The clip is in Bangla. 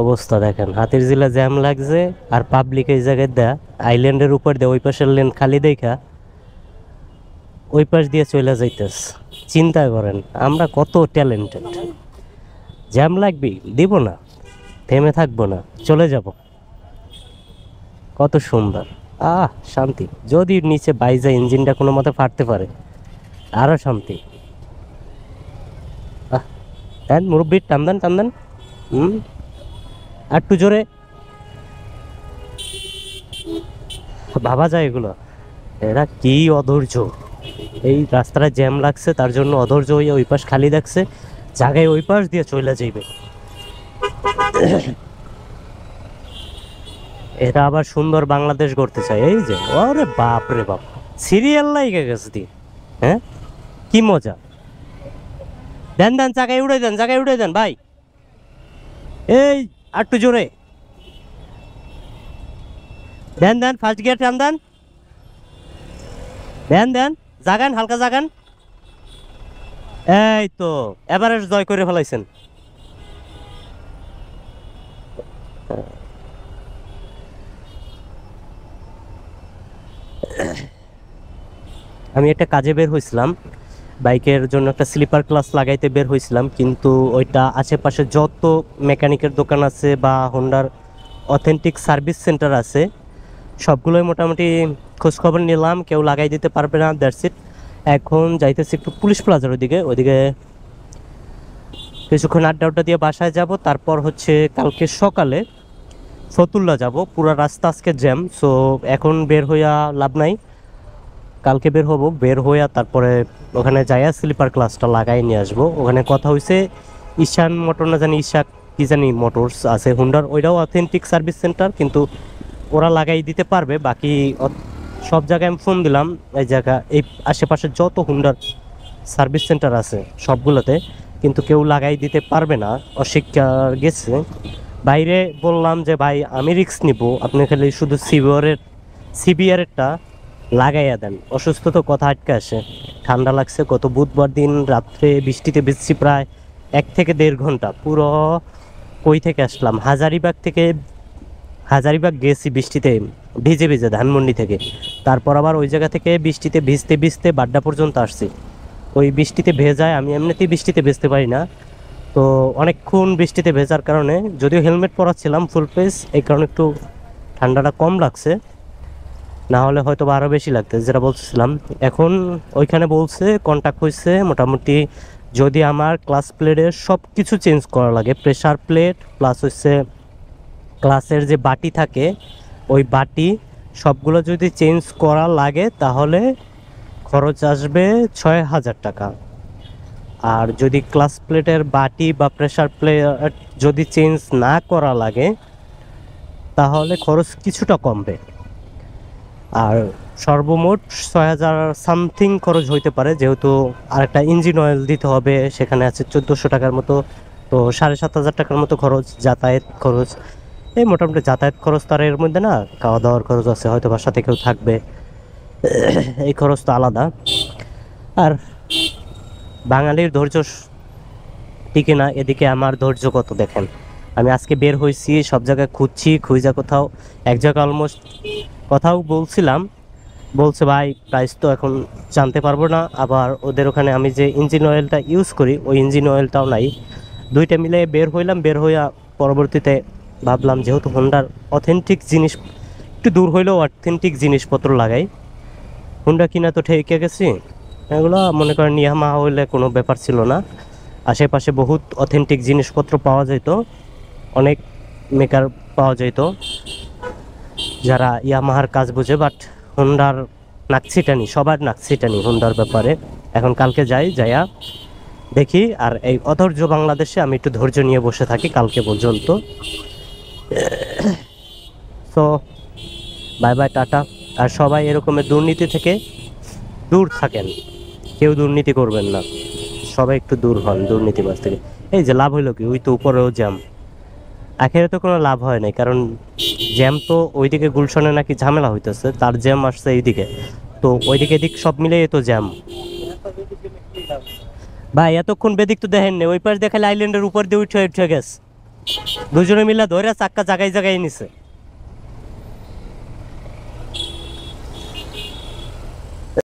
অবস্থা দেখেন, হাতির জিলা জ্যাম লাগছে আর পাবলিক এই জায়গায় দেয়া আইল্যান্ডের উপর দিয়ে ওই পাশের লেন খালি দেখা ওই পাশ দিয়ে চলে যাইতেস। চিন্তা করেন আমরা কত ট্যালেন্টেড। জ্যাম লাগবি, দিব না, থেমে থাকবো না, চলে যাব। কত সুন্দর, শান্তি। যদি নিচে বাইজা ইঞ্জিনটা কোনো মতে ফাটতে পারে আরো শান্তি। দেন মুরব্বী, টান দেন টান দেন। আর একটু জোরে। ভাবা যায় এগুলো, এরা কি অধৈর্য। এই রাস্তাটা জ্যাম লাগছে তার জন্য অধৈর্য হয়ে ওই পাশ খালি দেখছে, জায়গায় ওই পাশ দিয়ে চলে যাইবে। এরা আবার সুন্দর বাংলাদেশ গড়তে চায়। এই যে ওরে বাপ রে বাপ, সিরিয়াল লাইগে গেছে দি। হ্যাঁ, কি মজা। দেন দেন, জায়গায় উড়ে দেন, জায়গায় উড়ে দেন ভাই। এই আর একটু জোরে দেন দেন, ফার্স্ট গিয়ার টান দেন, দেন দেন, জাগান, হালকা জাগান। এই তো এভারেস্ট জয় করে ফেলাইছেন। আমি একটা কাজে বের হয়েছিলাম, বাইকের জন্য একটা স্লিপার ক্লাস লাগাইতে বের হয়েছিলাম, কিন্তু ওইটা আশেপাশে যত মেকানিকের দোকান আছে বা হোন্ডার অথেন্টিক সার্ভিস সেন্টার আছে সবগুলোই মোটামুটি খোঁজখবর নিলাম, কেউ লাগাই দিতে পারবে না, দ্যাটস ইট। এখন যাইতেছি একটু পুলিশ প্লাজার ওইদিকে কিছুক্ষণ আড্ডা দিয়ে বাসায় যাব। তারপর হচ্ছে কালকে সকালে ফতুল্লা যাব। পুরো রাস্তা আজকে জ্যাম, সো এখন বের হইয়া লাভ নাই। কালকে বের হব, বের হইয়া তারপরে ওখানে যাইয়া স্লিপার ক্লাসটা লাগাই নিয়ে আসবো। ওখানে কথা হয়েছে ঈশান মোটর না জানি ঈশা কি জানি মোটরস আছে হুন্ডার, ওইটাও অথেন্টিক সার্ভিস সেন্টার, কিন্তু ওরা লাগাই দিতে পারবে। বাকি সব জায়গায় আমি ফোন দিলাম, এই জায়গা এই আশেপাশে যত হুন্ডার সার্ভিস সেন্টার আছে সবগুলোতে, কিন্তু কেউ লাগাই দিতে পারবে না, অস্বীকার গেছে। বাইরে বললাম যে ভাই আমি রিস্ক নিব, আপনি খালি শুধু সিবিআরেরটা লাগাইয়া দেন। অসুস্থ তো কথা আটকে আসে, ঠান্ডা লাগছে। গত বুধবার দিন রাত্রে বৃষ্টিতে ভিজছি প্রায় 1 থেকে 1.5 ঘন্টা। পুরো কই থেকে আসলাম, হাজারিবাগ গেছি বৃষ্টিতে ভিজে ভিজে, ধানমন্ডি থেকে। তারপর আবার ওই জায়গা থেকে বৃষ্টিতে ভিজতে ভিজতে বাড্ডা পর্যন্ত আসছি। ওই বৃষ্টিতে ভেজায়, আমি এমনিতেই বৃষ্টিতে ভিজতে পারি না, তো অনেকক্ষণ বৃষ্টিতে ভেজার কারণে, যদিও হেলমেট পরাচ্ছিলাম ফুল ফেস, এই কারণে একটু ঠান্ডাটা কম লাগছে, না হলে হয়তো বা আরও বেশি লাগতো যেটা বলছিলাম। এখন ওইখানে বলছে কন্ট্যাক্ট হয়েছে মোটামুটি, যদি আমার ক্লাস প্লেটের সব কিছু চেঞ্জ করা লাগে, প্রেসার প্লেট প্লাস হচ্ছে ক্লাসের যে বাটি থাকে ওই বাটি সবগুলো যদি চেঞ্জ করা লাগে তাহলে খরচ আসবে 6,000 টাকা। আর যদি ক্লাস প্লেটের বাটি বা প্রেসার প্লেট যদি চেঞ্জ না করা লাগে তাহলে খরচ কিছুটা কমবে। আর সর্বমোট 6,000 সামথিং খরচ হইতে পারে, যেহেতু আরেকটা ইঞ্জিন অয়েল দিতে হবে, সেখানে আছে 1400 টাকার মতো, তো 7,500 টাকার মতো খরচ। যাতায়াত খরচ, এই মোটামুটি যাতায়াত খরচ তার এর মধ্যে না, খাওয়া দাওয়ার খরচ আছে, হয়তো বাসাতে কেউ থাকবে, এই খরচ তো আলাদা। আর বাঙালির ধৈর্য টিকে না, এদিকে আমার ধৈর্য কত দেখেন। আমি আজকে বের হয়েছি, সব জায়গায় খুঁজা কোথাও এক জায়গায় অলমোস্ট কথাও বলছিলাম, বলছে ভাই প্রাইস তো এখন জানতে পারবো না। আবার ওদের ওখানে আমি যে ইঞ্জিন অয়েলটা ইউজ করি ওই ইঞ্জিন অয়েলটাও নাই। দুইটা মিলে বের হইয়া পরবর্তীতে ভাবলাম যেহেতু হোন্ডার অথেন্টিক জিনিস, একটু দূর হইলেও অথেন্টিক জিনিসপত্র লাগাই, হোন্ডা কিনা তো ঠেকে গেছি। এগুলো মনে করেন ইয়ামাহা হইলে কোনো ব্যাপার ছিল না, আশেপাশে বহুত অথেন্টিক জিনিসপত্র পাওয়া যেত, অনেক মেকার পাওয়া যেত যারা ইয়ামাহার কাজ বোঝে। বাট হোন্ডার নাকছিটানি, সবার নাকছিটানি হোন্ডার ব্যাপারে। এখন কালকে যাইয়া দেখি। আর এই অধৈর্য বাংলাদেশে আমি একটু ধৈর্য নিয়ে বসে থাকি কালকে পর্যন্ত। So bye bye, tata. আর সবাই এরকমের দুর্নীতি থেকে দূর থাকেন, কেউ দুর্নীতি করবেন না, সবাই একটু দূর হন দুর্নীতিবাজ থেকে। এই যে লাভ হইলো কি, ওই তো উপরেও জ্যাম, আখেরে তো কোনো লাভ হয় নাই, কারণ জ্যাম তো ওইদিকে গুলশনে নাকি ঝামেলা হইতেছে, তার জ্যাম আসছে এইদিকে, তো ওইদিকে এদিক সব মিলে তো জ্যাম। ভাই এতক্ষণ বেদিক তো দেখেন না, ওই পাশ দেখালে আইল্যান্ডের উপর দিয়ে উঠে গেছে। দুজনে মিলে ধরে চাক্কা জাগাই জাগাই নিছে।